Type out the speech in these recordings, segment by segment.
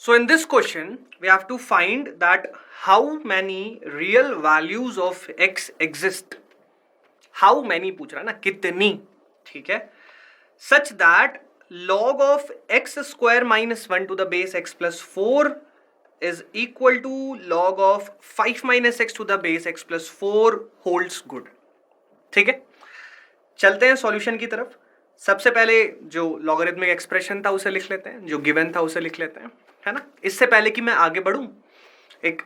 So in this question, we have to find that how many real values of x exist. How many पूछ रहा है ना, कितनी, ठीक है, such that log of x square minus 1 to the base x plus 4 is equal to log of 5 minus x to the base x plus 4 holds good. ठीक है, चलते हैं सॉल्यूशन की तरफ. सबसे पहले जो लॉगरिथमिक एक्सप्रेशन था उसे लिख लेते हैं, जो गिवन था उसे लिख लेते हैं, है ना. इससे पहले कि मैं आगे बढ़ूं, एक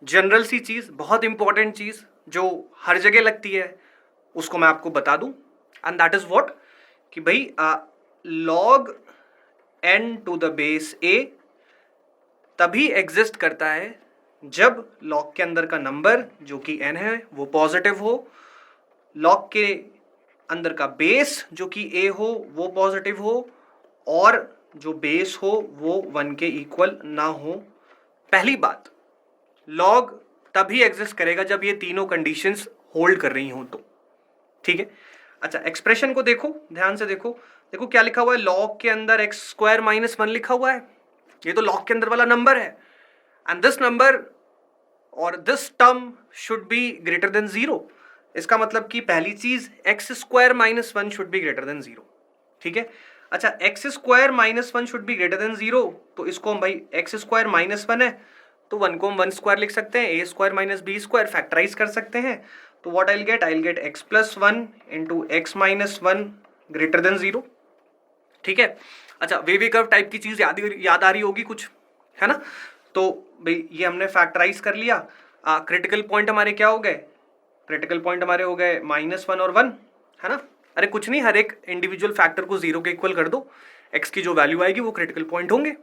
जनरल सी चीज, बहुत इंपॉर्टेंट चीज जो हर जगह लगती है, उसको मैं आपको बता दूं. एंड दैट इज व्हाट, कि भाई log n to the base a तभी एग्जिस्ट करता है जब लॉग के अंदर का नंबर जो कि n है वो पॉजिटिव हो, लॉग के अंदर का बेस जो कि a हो वो पॉजिटिव हो, और जो बेस हो वो 1 के इक्वल ना हो. पहली बात, लॉग तभी एग्जिस्ट करेगा जब ये तीनों कंडीशंस होल्ड कर रही हो तो. ठीक है. अच्छा, एक्सप्रेशन को देखो, ध्यान से देखो. देखो क्या लिखा हुआ है, लॉग के अंदर एक्स स्क्वायर माइनस 1 लिखा हुआ है. ये तो लॉग के अंदर वाला नंबर है, एंड दिस नंबर और this term should be greater than 0. इसका मतलब कि पहली चीज x square minus 1 should be greater than 0. ठीक है. अच्छा, x square minus 1 should be greater than 0, तो इसको हम भाई एक्स स्क्वायर माइनस 1 है तो 1 को हम 1 स्क्वायर लिख सकते हैं, A square minus B square factorise कर सकते हैं. तो what I will get X plus 1 into x minus 1 greater than 0. ठीक है. अच्छा, वेवी कर्व टाइप की चीज याद आ रही होगी कुछ, है ना. तो भाई ये हमने फैक्टराइज कर लिया. क्रिटिकल पॉइंट हमारे क्या हो गए, क्रिटिकल पॉइंट हमारे हो गए -1 और 1, है ना. अरे कुछ नहीं, हर एक इंडिविजुअल फैक्टर को 0 के इक्वल कर दो, एक्स की जो वैल्यू आएगी वो क्रिटिकल पॉइंट होंगे.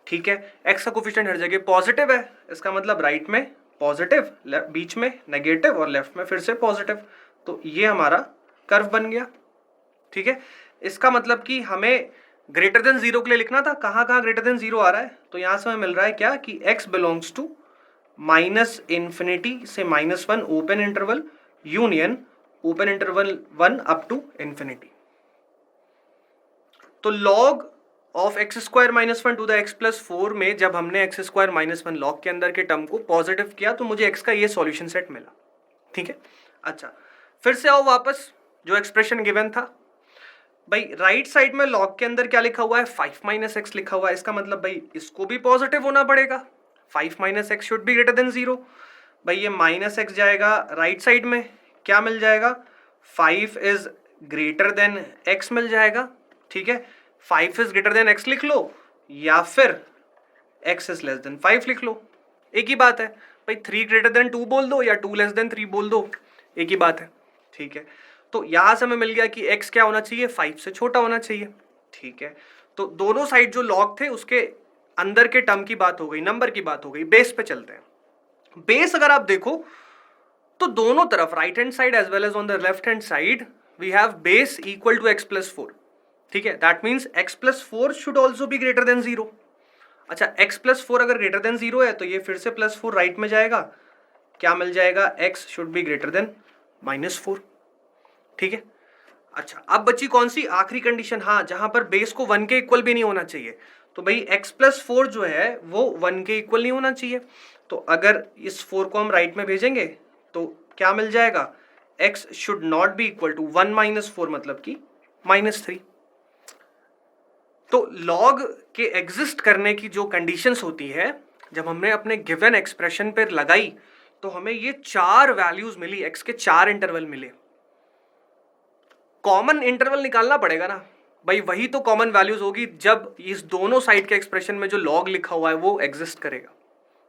ठीक है. एक्स का कोफिशिएंट हर जगह पॉजिटिव है, इसका मतलब राइट में पॉजिटिव, बीच में नेगेटिव और लेफ्ट में फिर से पॉजिटिव. तो ये हमारा कर्व बन गया. ठीक है. इसका मतलब कि हमें ग्रेटर देन 0 के लिए लिखना था. कहाँ कहाँ ग्रेटर देन 0 आ रहा है, तो यहां से हमें मिल रहा है क्या कि x बिलोंग्स टू -∞ से -1 open interval union open interval 1 up to infinity. तो log of x square minus 1 to the x plus 4 में जब हमने एक्स स्क्वायर माइनस 1 लॉग के अंदर के टर्म को पॉजिटिव किया तो मुझे एक्स का ये सॉल्यूशन सेट मिला. ठीक है. अच्छा, फिर से आओ वापस, जो एक्सप्रेशन गिवन था भाई, राइट साइड में लॉग के अंदर क्या लिखा हुआ है, 5 माइनस एक्स लिखा हुआ है. इसका मतलब भाई इसको भी पॉजिटिव होना पड़ेगा, 5 minus x should be greater than 0. भाई ये माइनस एक्स जाएगा राइट साइड में, क्या मिल जाएगा, 5 इज ग्रेटर देन एक्स मिल जाएगा. ठीक है. 5 इज ग्रेटर देन एक्स लिख लो, या फिर x इज लेस देन 5 लिख लो, एक ही बात है. भाई 3 ग्रेटर देन 2 बोल दो या 2 लेस देन 3 बोल दो, एक ही बात है. ठीक है. तो यहां से हमें मिल गया कि x क्या होना चाहिए, 5 से छोटा होना चाहिए. ठीक है. तो दोनों साइड जो लॉग थे उसके अंदर के टर्म की बात हो गई, नंबर की बात हो गई. बेस पे चलते हैं. बेस अगर आप देखो तो दोनों तरफ, right hand side as well as on the left hand side, we have base equal to x plus 4. ठीक है. That means x plus 4 should also be greater than 0. अच्छा, x प्लस 4 अगर ग्रेटर देन 0 है तो ये फिर से plus 4 right में जाएगा, क्या मिल जाएगा, x should be greater then -4. ठीक है. अच्छा, अब बची कौन सी आखिरी कंडीशन, हाँ, जहां पर बेस को 1 के इक्वल भी नहीं होना चाहिए. तो भाई x प्लस 4 जो है वो 1 के इक्वल नहीं होना चाहिए. तो अगर इस 4 को हम राइट में भेजेंगे तो क्या मिल जाएगा, x should not be equal to 1 minus 4 मतलब कि -3. तो लॉग के एग्जिस्ट करने की जो कंडीशंस होती है, जब हमने अपने गिवन एक्सप्रेशन पर लगाई तो हमें ये 4 वैल्यूज मिली, x के 4 इंटरवल मिले. कॉमन इंटरवल निकालना पड़ेगा ना भाई, वही तो कॉमन वैल्यूज होगी जब इस दोनों साइड के एक्सप्रेशन में जो लॉग लिखा हुआ है वो एग्जिस्ट करेगा,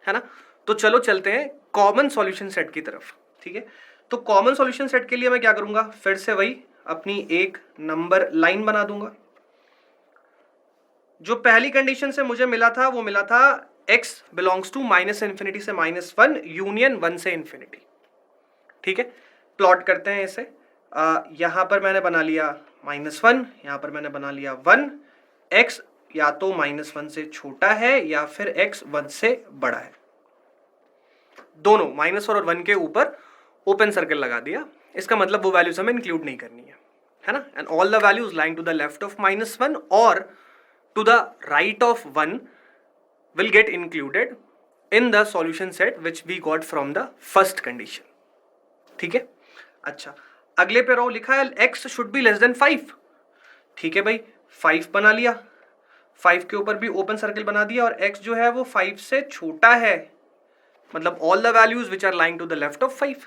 है ना. तो चलो चलते हैं कॉमन सॉल्यूशन सेट की तरफ. ठीक है. तो कॉमन सॉल्यूशन सेट के लिए मैं क्या करूंगा, फिर से वही अपनी एक नंबर लाइन बना दूंगा. जो पहली कंडीशन से मुझे मिला था वो मिला था x बिलोंग्स टू -∞ से -1 यूनियन 1 से इंफिनिटी. ठीक है. प्लॉट करते हैं इसे. यहां पर मैंने बना लिया -1, यहां पर मैंने बना लिया 1. x या तो -1 से छोटा है या फिर x 1 से बड़ा है. दोनों माइनस और 1 के ऊपर ओपन सर्कल लगा दिया. इसका मतलब वो वैल्यूज हमें इंक्लूड नहीं करनी है ना. And all the values lying to the left of -1 और to the right of 1 will get included in the solution set which we got from the first condition. ठीक है, अच्छा अगले पे रो लिखा है x should be less than 5. ठीक है भाई, 5 बना लिया, 5 के ऊपर भी ओपन सर्कल बना दिया और x जो है वो 5 से छोटा है, मतलब all the values which are lying to the left of 5,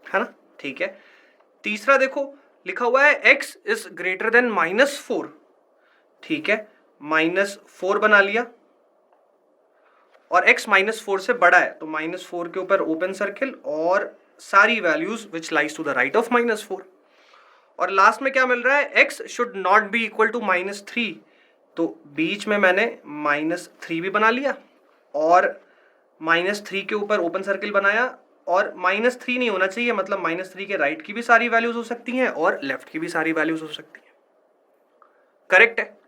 है ना। ठीक है, तीसरा देखो लिखा हुआ है x इज ग्रेटर देन -4. ठीक है, -4 बना लिया और x -4 से बड़ा है तो -4 के ऊपर ओपन सर्किल और सारी values which lies to the right of -4. और लास्ट में क्या मिल रहा है, x should not be equal to -3, तो बीच में मैंने -3 भी बना लिया और -3 के ऊपर ओपन सर्किल बनाया और -3 नहीं होना चाहिए, मतलब -3 के राइट की भी सारी वैल्यूज हो सकती हैं और लेफ्ट की भी सारी वैल्यूज हो सकती हैं. करेक्ट है.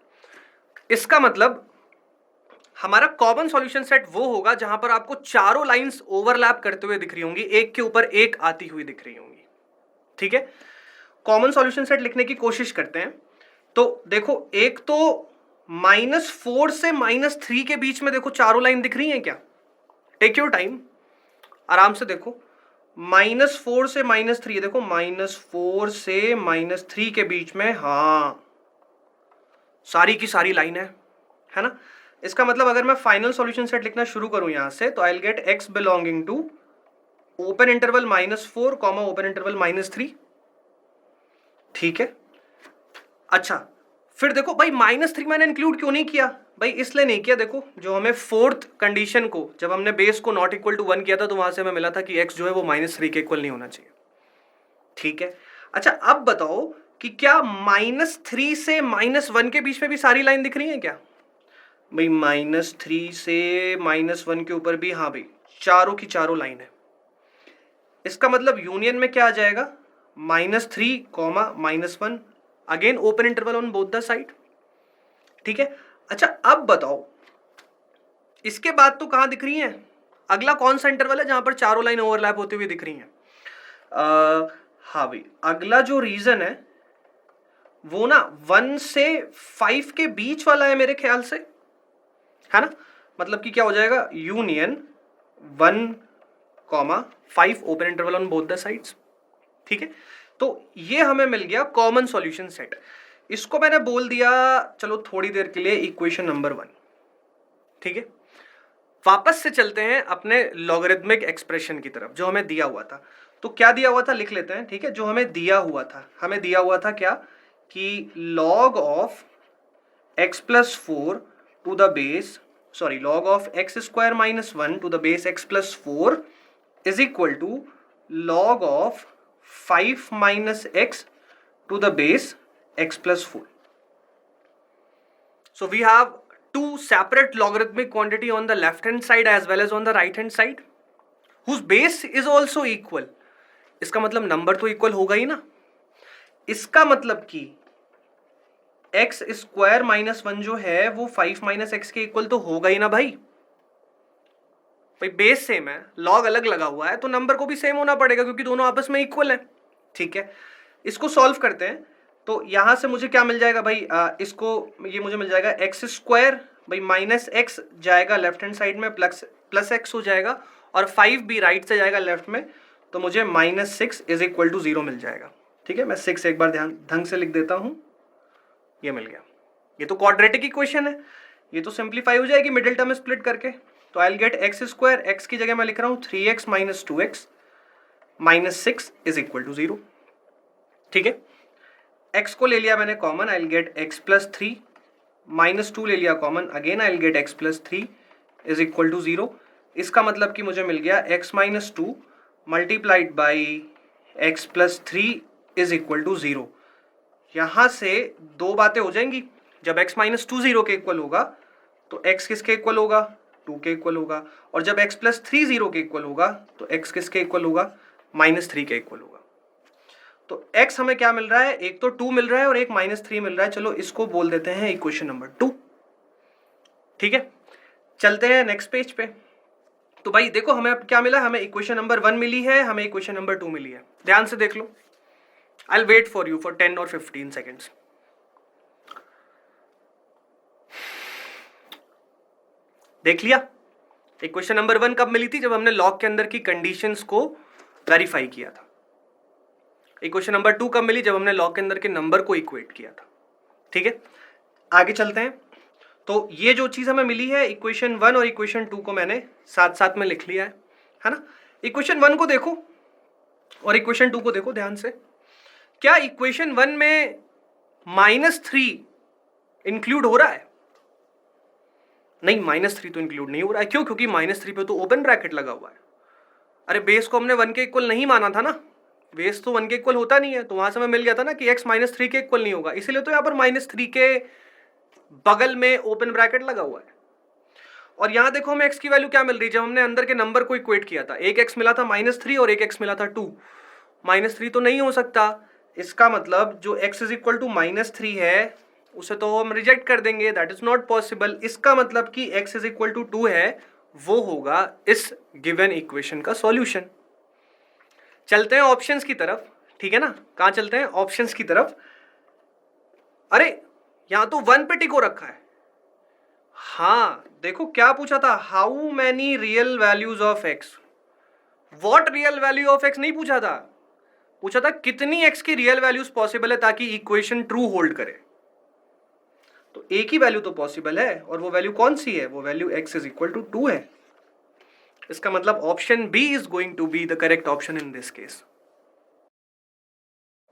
इसका मतलब हमारा कॉमन सॉल्यूशन सेट वो होगा जहां पर आपको चारों लाइंस ओवरलैप करते हुए दिख रही होंगी, एक के ऊपर एक आती हुई दिख रही होंगी. ठीक है, कॉमन सॉल्यूशन सेट लिखने की कोशिश करते हैं. तो देखो एक तो -4 से -3 के बीच में देखो चारों लाइन दिख रही हैं क्या? टेक योर टाइम, आराम से देखो. -4 से -3, देखो -4 से -3 के बीच में, हाँ सारी की सारी लाइन है ना. इसका मतलब अगर मैं फाइनल सॉल्यूशन सेट लिखना शुरू करूं यहां से, तो I will get x belonging to open interval -4 comma open interval -3. ठीक है, अच्छा फिर देखो भाई -3 मैंने इंक्लूड क्यों नहीं किया भाई? इसलिए नहीं किया, देखो जो हमें फोर्थ कंडीशन को जब हमने बेस को नॉट इक्वल टू 1 किया था तो वहां से हमें मिला था कि x जो है वो -3 के इक्वल नहीं होना चाहिए. ठीक है, अच्छा अब बताओ कि क्या -3 से -1 के बीच में भी सारी लाइन दिख रही है क्या भाई? -3 से -1 के ऊपर भी, हाँ भाई चारों की चारों लाइन है. इसका मतलब यूनियन में क्या आ जाएगा, -3 comma -1, again open interval on both the side. ठीक है, अच्छा अब बताओ इसके बाद तो कहां दिख रही है, अगला कौन सा इंटरवल है जहां पर चारों लाइन ओवरलैप होती हुई दिख रही हैं? हाँ भाई, अगला जो रीजन है वो ना 1 से 5 के बीच वाला है मेरे ख्याल से, है ना. मतलब कि क्या हो जाएगा, union 1 comma 5 open interval on both the sides. ठीक है, तो ये हमें मिल गया कॉमन सॉल्यूशन सेट. इसको मैंने बोल दिया चलो थोड़ी देर के लिए इक्वेशन नंबर 1. ठीक है, वापस से चलते हैं अपने लॉगरिथमिक एक्सप्रेशन की तरफ जो हमें दिया हुआ था. तो क्या दिया हुआ था लिख लेते हैं. ठीक है, जो हमें दिया हुआ था क्या कि log of x plus 4 to the base, sorry, log of x square minus 1 to the base x plus 4 is equal to log of 5 minus x to the base x plus 4. So we have two separate logarithmic quantity on the left hand side as well as on the right hand side whose base is also equal. इसका मतलब number तो equal होगा ही ना. इसका मतलब कि x square -1 जो है वो 5 माइनस एक्स के इक्वल तो होगा ही ना भाई. भाई बेस सेम है, लॉग अलग लगा हुआ है तो नंबर को भी सेम होना पड़ेगा क्योंकि दोनों आपस में इक्वल है. ठीक है, इसको सॉल्व करते हैं. तो यहां से मुझे क्या मिल जाएगा भाई, इसको ये मुझे मिल जाएगा एक्स स्क्वायर भाई -x जाएगा लेफ्ट हैंड साइड में, प्लस x हो जाएगा और 5 भी राइट से जाएगा लेफ्ट में, तो मुझे -6 इज इक्वल टू 0 मिल जाएगा. ठीक है, मैं 6 एक बार ढंग से लिख देता हूं, ये मिल गया. ये तो क्वाड्रेटिक इक्वेशन है, ये तो सिंप्लीफाई हो जाएगी मिडिल टर्म स्प्लिट करके. तो I will get x square, x की जगह मैं लिख रहा हूं 3x minus 2x -6 is equal to 0. ठीक है, x को ले लिया मैंने common, I will get x plus 3 -2 ले लिया common, again I will get x plus 3 is equal to 0. इसका मतलब कि मुझे मिल गया x minus 2 multiplied by x plus 3 is equal to 0. यहां से दो बातें हो जाएंगी, जब x माइनस 2 0 के इक्वल होगा तो x किसके इक्वल होगा, 2 के इक्वल होगा, और जब x प्लस 3 0 के इक्वल होगा तो x किसके इक्वल होगा, -3 के इक्वल होगा. तो x हमें क्या मिल रहा है, एक तो 2 मिल रहा है और एक -3 मिल रहा है. चलो इसको बोल देते हैं इक्वेशन नंबर 2. ठीक है, चलते हैं नेक्स्ट पेज पे. तो भाई देखो हमें अब क्या मिला, हमें इक्वेशन नंबर 1 मिली है, हमें इक्वेशन नंबर 2 मिली है. ध्यान से देख लो, I'll wait for you for 10 or 15 seconds. देख लिया। इक्वेशन नंबर 1 कब मिली थी? जब हमने लॉग के अंदर की कंडीशंस को वेरीफाई किया था। इक्वेशन नंबर 2 कब मिली? जब हमने लॉग के अंदर के नंबर को इक्वेट किया था। ठीक है, आगे चलते हैं। तो ये जो चीज हमें मिली है, इक्वेशन 1 और इक्वेशन 2 को मैंने साथ साथ में लिख लिया है ना। इक्वेशन 1 को देखो और इक्वेशन 2 को देखो ध्यान से। क्या इक्वेशन 1 में -3 इंक्लूड हो रहा है? नहीं, -3 तो इंक्लूड नहीं हो रहा है। क्यों? क्योंकि -3 पे तो ओपन ब्रैकेट लगा हुआ है। अरे बेस को हमने 1 के इक्वल नहीं माना था ना, बेस तो 1 के इक्वल होता नहीं है, तो वहां से हमें मिल गया था ना कि x -3 के इक्वल नहीं होगा, इसीलिए तो यहाँ पर -3 के बगल में ओपन ब्रैकेट लगा हुआ है। और यहां देखो हमें x की वैल्यू क्या मिल रही है? जब हमने अंदर के नंबर को इक्वेट किया था, एक x मिला था -3 और एक x मिला था 2। -3 तो नहीं हो सकता, इसका मतलब जो x इज इक्वल टू -3 है उसे तो हम रिजेक्ट कर देंगे, दैट इज नॉट पॉसिबल। इसका मतलब कि x इज इक्वल टू 2 है, वो होगा इस गिवन इक्वेशन का सॉल्यूशन। चलते हैं ऑप्शंस की तरफ, ठीक है ना। कहां चलते हैं? ऑप्शंस की तरफ। अरे यहां तो 1 पे टिक हो रखा है। हाँ देखो क्या पूछा था, how many real values of x. What real value of x नहीं पूछा था, पूछा था कितनी एक्स की रियल वैल्यूज पॉसिबल है ताकि इक्वेशन ट्रू होल्ड करे। तो एक ही वैल्यू तो पॉसिबल है, और वो वैल्यू कौन सी है? वो value x is equal to 2 है। इसका मतलब option B is going to be the correct option in this case.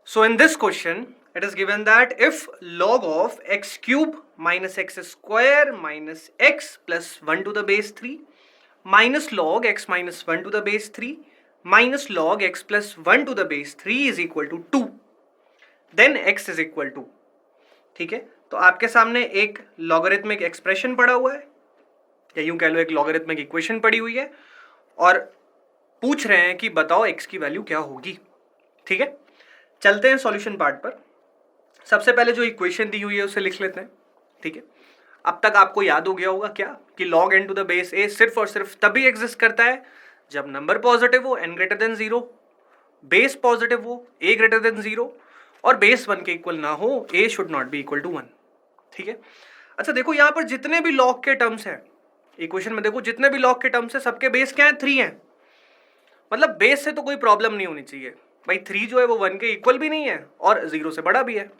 So in this question, it is given that if log of x cube minus x square minus x plus 1 to the base 3 minus log x minus 1 to the base 3 minus log x plus 1 to the base 3 is equal to 2, then x is equal to, ठीक है। तो आपके सामने एक logarithmic expression पड़ा हुआ है, या यूं कह लो एक लॉगरिथमिक इक्वेशन पड़ी हुई है, और पूछ रहे हैं कि बताओ x की वैल्यू क्या होगी। ठीक है, चलते हैं सॉल्यूशन पार्ट पर। सबसे पहले जो इक्वेशन दी हुई है उसे लिख लेते हैं। ठीक है, अब तक आपको याद हो गया होगा क्या कि log n to the base a सिर्फ और सिर्फ तभी एग्जिस्ट करता है जब नंबर पॉजिटिव हो, n greater than 0, base positive हो, a ग्रेटर देन 0, और बेस 1 के इक्वल ना हो, a should not be equal to 1। ठीक है, अच्छा देखो यहां पर जितने भी log के टर्म्स हैं इक्वेशन में, देखो जितने भी log के टर्म्स हैं सबके बेस क्या है? 3 है। मतलब बेस से तो कोई प्रॉब्लम नहीं होनी चाहिए भाई। 3 जो है वो 1 के इक्वल भी नहीं है और 0 से बड़ा भी है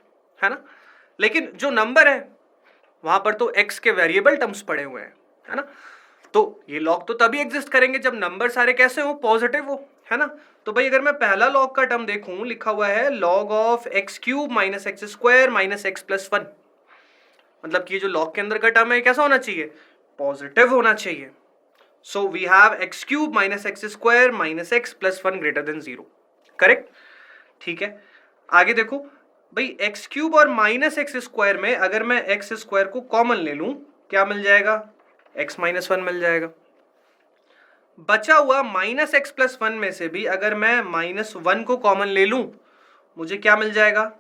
ना। लेकिन जो नंबर है वहां पर तो x के वेरिएबल टर्म्स पड़े हुए हैं, है ना। तो ये लॉग तो तभी एग्जिस्ट करेंगे जब नंबर सारे कैसे हो? पॉजिटिव हो, है ना। तो भाई अगर मैं पहला लॉग का टर्म देखूं, लिखा हुआ है log of x cube minus x square minus x plus 1, मतलब कि ये जो लॉग के अंदर का टर्म है कैसा होना चाहिए? पॉजिटिव होना चाहिए। So we have x cube minus x square minus x plus 1 greater than 0, correct. ठीक है, आगे देखो भाई एक्स क्यूब और माइनस एक्स स्क्वायर में अगर मैं एक्स स्क्वायर को कॉमन ले लूं, क्या मिल जाएगा? एक्स माइनस 1 मिल जाएगा। बचा हुआ माइनस एक्स प्लस 1 में से भी अगर मैं -1 को कॉमन ले लूं, मुझे क्या मिल जाएगा?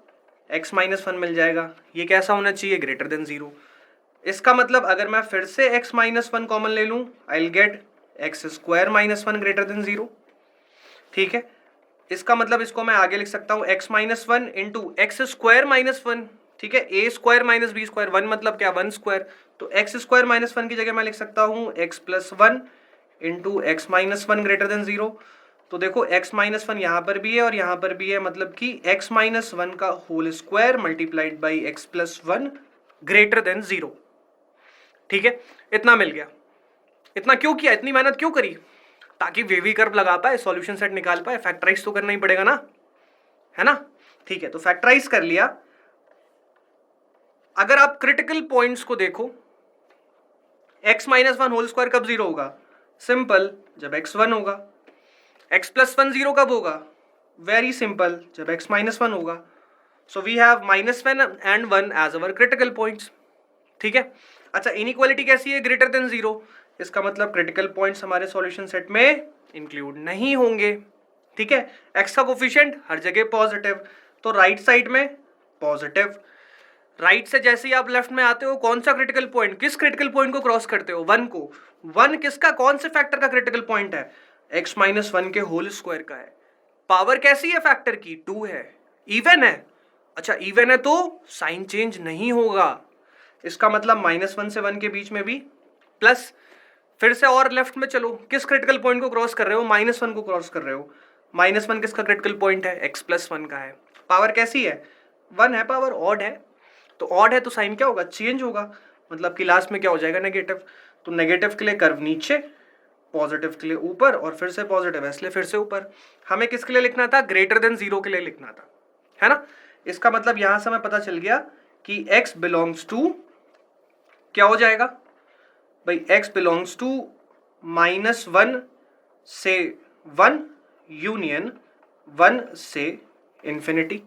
एक्स माइनस 1 मिल जाएगा। ये कैसा होना चाहिए? Greater than 0। इसका मतलब अगर मैं फिर से एक्स माइनस 1 कॉमन ले लूं, आई will get x square minus 1 greater than 0। ठीक है, इसका मतलब इसको मैं आगे लिख सकता हूं x minus 1 into x square minus 1। ठीक है, a square minus B square, 1 मतलब क्या? 1 स्क्वायर। तो एक्स स्क्वायर माइनस 1 की जगह मैं लिख सकता हूं x plus 1 into x minus 1 greater than 0। तो देखो x माइनस 1 यहां पर भी है और यहां पर भी है, मतलब कि x माइनस 1 का whole square multiplied by x plus 1 greater than 0। ठीक है, इतना मिल गया। इतना क्यों किया? इतनी मेहनत क्यों करी? ताकि वेवी कर्व लगा पाए, सॉल्यूशन सेट निकाल पाए। फैक्टराइज तो करना ही पड़ेगा ना, है ना। ठीक है, तो फैक्टराइज कर लिया। अगर आप क्रिटिकल पॉइंट्स को देखो, x माइनस 1 होल स्क्वायर कब 0 होगा? सिंपल, जब x 1 होगा। x प्लस 1 0 कब होगा? वेरी सिंपल, जब x माइनस 1 होगा। So we have -1 and 1 as our critical points. ठीक है, अच्छा इनइक्वालिटी कैसी है? Greater than 0। इसका मतलब क्रिटिकल पॉइंट्स हमारे सॉल्यूशन सेट में इंक्लूड नहीं होंगे। ठीक है, x का कोफिशिएंट हर जगह पॉजिटिव, तो राइट साइड में पॉजिटिव। राइट से जैसे ही आप लेफ्ट में आते हो, कौन सा क्रिटिकल पॉइंट, किस क्रिटिकल पॉइंट को क्रॉस करते हो? 1 को। 1 किसका, कौन से फैक्टर का क्रिटिकल पॉइंट है? x माइनस 1 के होल स्क्वायर का है। पावर कैसी है फैक्टर की? 2 है। इवन है, अच्छा इवन है तो साइन चेंज नहीं होगा। इसका मतलब -1 से 1 के बीच में भी प्लस, फिर से और लेफ्ट में चलो, किस क्रिटिकल पॉइंट को क्रॉस कर रहे हो? -1 को क्रॉस कर रहे हो। -1 किसका क्रिटिकल पॉइंट है? x+1 का है। पावर कैसी है? 1 है, पावर ऑड है, तो ऑड है तो साइन क्या होगा? चेंज होगा, मतलब कि लास्ट में क्या हो जाएगा? नेगेटिव। तो नेगेटिव के लिए कर्व नीचे, पॉजिटिव के लिए ऊपर, और फिर से पॉजिटिव है इसलिए फिर से ऊपर। हमें किसके लिए लिखना था? ग्रेटर देन 0 के लिए लिखना था, है ना। इसका मतलब यहां से हमें पता चल गया कि x बिलोंग्स टू क्या हो जाएगा भाई? x बिलोंग्स टू -1 से 1 यूनियन 1 से इंफिनिटी,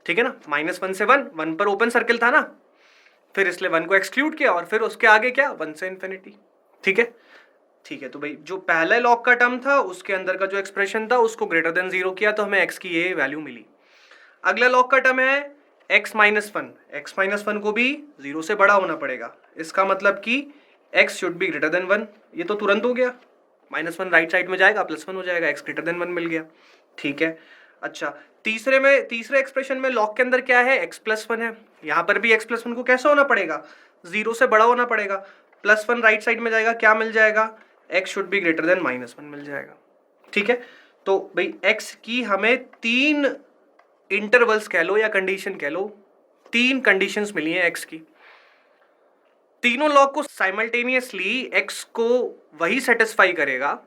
ठीक है ना। -1 से 1 पर ओपन सर्किल था ना, फिर इसलिए 1 को एक्सक्लूड किया और फिर उसके आगे क्या? 1 से इंफिनिटी, ठीक है। ठीक है, तो भाई जो पहले लॉग का टर्म था उसके अंदर का जो एक्सप्रेशन था उसको ग्रेटर देन 0 किया तो हमें x की ये वैल्यू मिली। अगला लॉग का टर्म है x-1। x-1 को भी 0 से बड़ा होना पड़ेगा, इसका मतलब कि x should be greater then 1। ये तो तुरंत हो गया, -1 राइट साइड में जाएगा, +1 हो जाएगा, x ग्रेटर देन 1 मिल गया, ठीक है। अच्छा, तीसरे एक्सप्रेशन में लॉग के अंदर क्या है? x+1 है। यहाँ पर भी x+1 को कैसे होना पड़ेगा? 0 से बड़ा होना पड़ेगा। +1 राइट साइड में जाएगा, क्या मिल जाएगा? x should be greater then -1 मिल जाएगा, ठीक है। तो भाई x की हमें 3 इंटरवल्स कह लो या कंडीशन कह लो, 3 कंडीशंस मिली हैं x की। तीनों लॉग को साइमल्टेनियसली x को वही सेटिस्फाई करेगा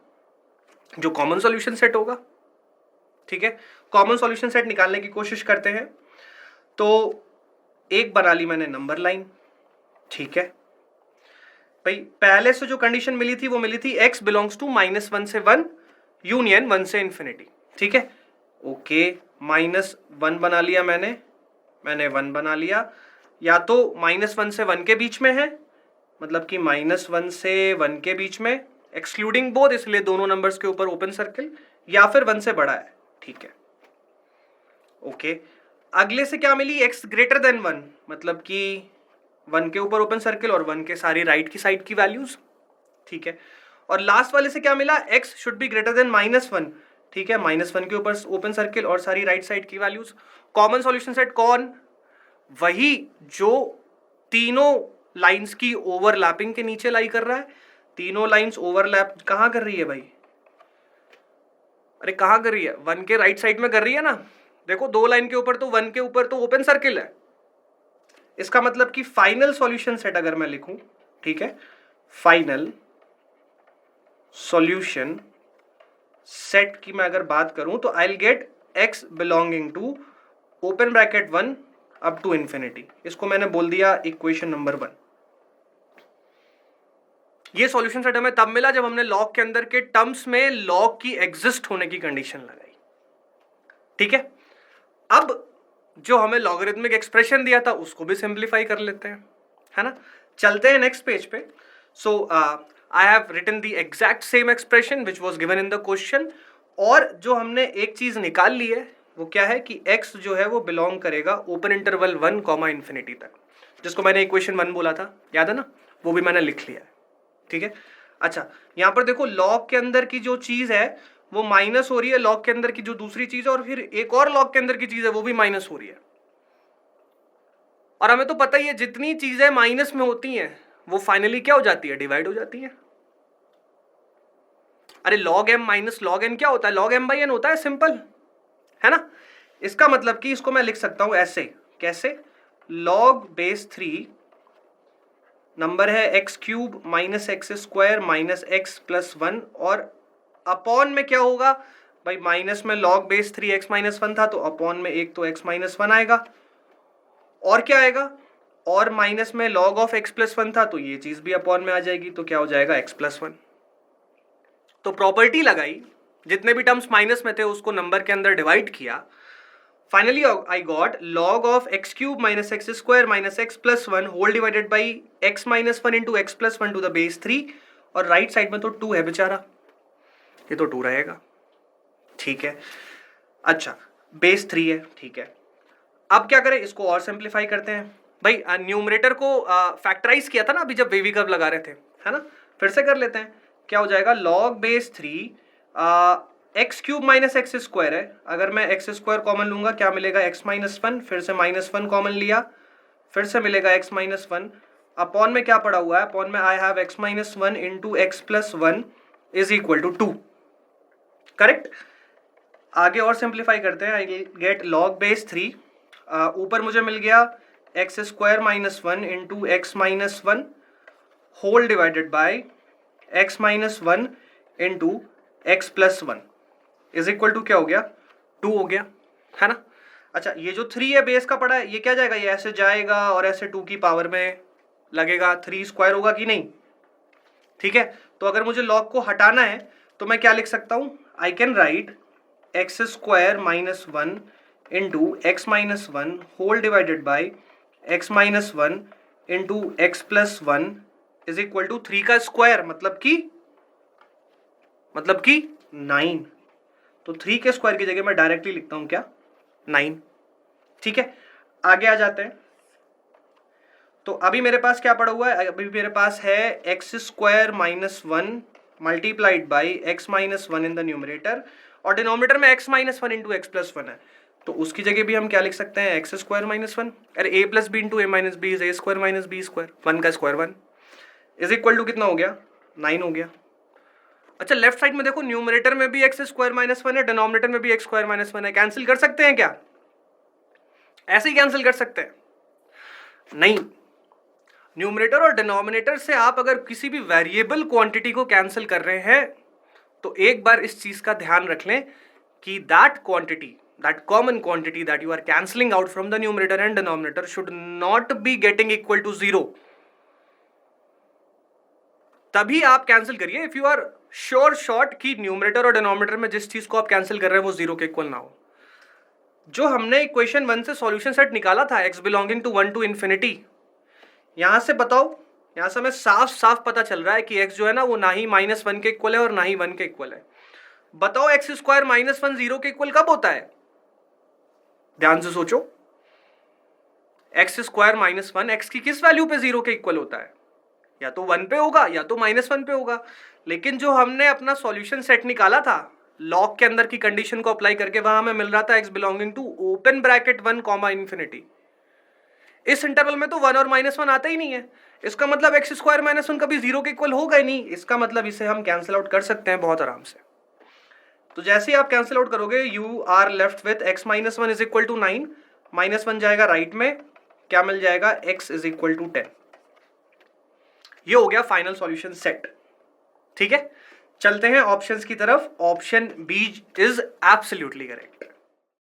जो कॉमन सॉल्यूशन सेट होगा, ठीक है। कॉमन सॉल्यूशन सेट निकालने की कोशिश करते हैं। तो एक बना ली मैंने नंबर लाइन, ठीक है भाई। पहले से जो कंडीशन मिली थी वो मिली थी x बिलोंग्स टू -1 से 1 यूनियन 1 से इंफिनिटी, ठीक है। ओके, -1 बना लिया मैंने 1 बना लिया। या तो -1 से 1 के बीच में है, मतलब कि -1 से 1 के बीच में, एक्सक्लूडिंग बोथ, इसलिए दोनों नंबर्स के ऊपर ओपन सर्किल, या फिर 1 से बड़ा है, ठीक है। ओके, अगले से क्या मिली? x ग्रेटर देन 1, मतलब कि 1 के ऊपर ओपन सर्किल और 1 के सारी राइट की साइड की वैल्यूज, ठीक है। और लास्ट वाले से क्या मिला? x should be greater then -1, ठीक है। -1 के ऊपर ओपन सर्किल और सारी राइट साइड की वैल्यूज। कॉमन सॉल्यूशन सेट कौन? वही जो तीनों लाइंस की ओवरलैपिंग के नीचे लाई कर रहा है। तीनों लाइंस ओवरलैप कहां कर रही है भाई? अरे कहां कर रही है? 1 के राइट साइड में कर रही है ना। देखो, 2 लाइन के ऊपर तो 1 के ऊपर तो ओपन सर्किल है। इसका मतलब कि फाइनल सॉल्यूशन सेट अगर मैं लिखूं, ठीक है, फाइनल सॉल्यूशन सेट की मैं अगर बात करूं तो I will get x belonging to open bracket 1 up to infinity. इसको मैंने बोल दिया इक्वेशन नंबर 1। ये सॉल्यूशन सेट हमें तब मिला जब हमने लॉग के अंदर के टर्म्स में लॉग की एग्जिस्ट होने की कंडीशन लगाई, ठीक है। अब जो हमें लॉगरिथमिक एक्सप्रेशन दिया था उसको भी सिंप्लीफाई कर लेते हैं, है ना। चलते हैं नेक्स्ट पेज पे। So I have written the exact same expression which was given in the question, और जो हमने एक चीज निकाल ली है वो क्या है कि x जो है वो बिलोंग करेगा ओपन इंटरवल 1 कॉमा इंफिनिटी तक, जिसको मैंने इक्वेशन 1 बोला था, याद है ना, वो भी मैंने लिख लिया है, ठीक है। अच्छा, यहां पर देखो लॉग के अंदर की जो चीज है वो माइनस हो रही है, लॉग के अंदर की जो दूसरी चीज है, और फिर एक और लॉग के अंदर की चीज है वो भी माइनस हो रही है। और हमें तो पता ही है जितनी चीजें माइनस में होती हैं वो फाइनली क्या हो जाती है? डिवाइड हो जाती है। अरे log m minus log n क्या होता है? log m बाई n होता है, सिंपल है ना। इसका मतलब कि इसको मैं लिख सकता हूं ऐसे, कैसे? log बेस 3 नंबर है x cube minus x square minus x plus 1, और अपॉन में क्या होगा भाई? माइनस में log बेस 3 x माइनस 1 था तो अपॉन में एक तो x माइनस 1 आएगा, और क्या आएगा? और माइनस में log ऑफ x प्लस 1 था तो ये चीज भी अपॉन में आ जाएगी, तो क्या हो जाएगा? x plus 1। तो प्रॉपर्टी लगाई, जितने भी टर्म्स माइनस में थे उसको नंबर के अंदर डिवाइड किया। Finally I got log of x cube minus x square minus x plus 1 whole divided by x minus 1 into x plus 1 to the base 3, और राइट साइड में तो 2 है बेचारा, ये तो 2 रहेगा, ठीक है। अच्छा, बेस 3 है, ठीक है। अब क्या करें? इसको और सिंप्लीफाई करते हैं भाई। न्यूमरेटर को फैक्टराइज किया था ना अभी जब वेवी कर्व लगा रहे थे, है ना। फिर से कर लेते हैं। क्या हो जाएगा? log base 3 x cube minus x square है, अगर मैं एक्स स्क्वायर कॉमन लूंगा क्या मिलेगा? एक्स माइनस 1, फिर से -1 कॉमन लिया, फिर से मिलेगा एक्स माइनस 1, अपॉन में क्या पड़ा हुआ है, अपॉन में I have x minus 1 into x plus 1 is equal to 2, correct. आगे और सिंप्लीफाई करते हैं, आई गेट लॉग बेस 3, ऊपर मुझे मिल गया x square minus 1 into x minus 1 whole divided by x minus 1 into x plus 1 is equal to क्या हो गया, 2 हो गया, है ना। अच्छा, ये जो 3 है बेस का पड़ा है, ये क्या जाएगा, ये ऐसे जाएगा और ऐसे 2 की पावर में लगेगा, 3 स्क्वायर होगा कि नहीं, ठीक है। तो अगर मुझे लॉग को हटाना है तो मैं क्या लिख सकता हूं, I can write x square minus 1 into x minus 1 whole divided by x minus 1 into x plus 1 is equal to 3 का स्क्वायर, मतलब कि 9। तो 3 के स्क्वायर की जगह मैं डायरेक्टली लिखता हूं क्या, 9, ठीक है। आगे आ जाते हैं, तो अभी मेरे पास क्या पड़ा हुआ है, अभी मेरे पास है x square minus 1 multiplied by x minus 1 in the numerator, और डिनोमिनेटर में x minus 1 into x plus 1 है, तो उसकी जगह भी हम क्या लिख सकते हैं, एक्स स्क्वायर माइनस 1, अरे a plus b into a minus b is a square minus B square, 1 का स्क्वायर 1 इज इक्वल टू कितना हो गया, 9 हो गया। अच्छा, लेफ्ट साइड में देखो, न्यूमरेटर में भी एक्स स्क्वायर माइनस 1 है, डिनोमिनेटर में भी एक्स स्क्वायर माइनस 1 है, कैंसिल कर सकते हैं क्या, ऐसे ही कैंसिल कर सकते हैं, नहीं। न्यूमरेटर और डिनोमिनेटर से आप अगर किसी भी वेरिएबल क्वांटिटी को कैंसिल कर रहे हैं तो एक बार इस चीज का ध्यान रख लें कि that quantity, that common quantity that you are cancelling out from the numerator and denominator should not be getting equal to 0, तभी आप कैंसिल करिए। If you are sure short कि न्यूमरेटर और डिनोमिनेटर में जिस चीज को आप कैंसिल कर रहे हैं वो 0 के इक्वल ना हो। जो हमने इक्वेशन 1 से सॉल्यूशन सेट निकाला था x belonging to 1 to infinity, यहां से बताओ, यहां से हमें साफ साफ पता चल रहा है कि x जो है ना वो ना ही -1 के इक्वल है और ना ही 1 के इक्वल है। बताओ एक्स स्क्वायर माइनस 1 0 के इक्वल कब होता है, ध्यान से सोचो। एक्स स्क्वायर माइनस 1 एक्स की किस वैल्यू पे 0 के इक्वल होता है, या तो 1 पे होगा या तो -1 पे होगा। लेकिन जो हमने अपना सॉल्यूशन सेट निकाला था लॉग के अंदर की कंडीशन को अप्लाई करके, वहां हमें मिल रहा था x belonging to open bracket 1 comma infinity. इस इंटरवल में तो 1 और -1 आता ही नहीं है, इसका मतलब एक्स स्क्वायर माइनस 1 कभी 0 के इक्वल होगा ही नहीं। इसका मतलब इसे हम कैंसिल आउट कर सकते हैं बहुत आराम से। तो जैसे ही आप कैंसिल आउट करोगे you are left with x minus 1 is equal to 9, -1 जाएगा राइट में, क्या मिल जाएगा, x इज इक्वल टू 10। ये हो गया फाइनल सॉल्यूशन सेट, ठीक है। चलते हैं ऑप्शंस की तरफ, option B is absolutely correct.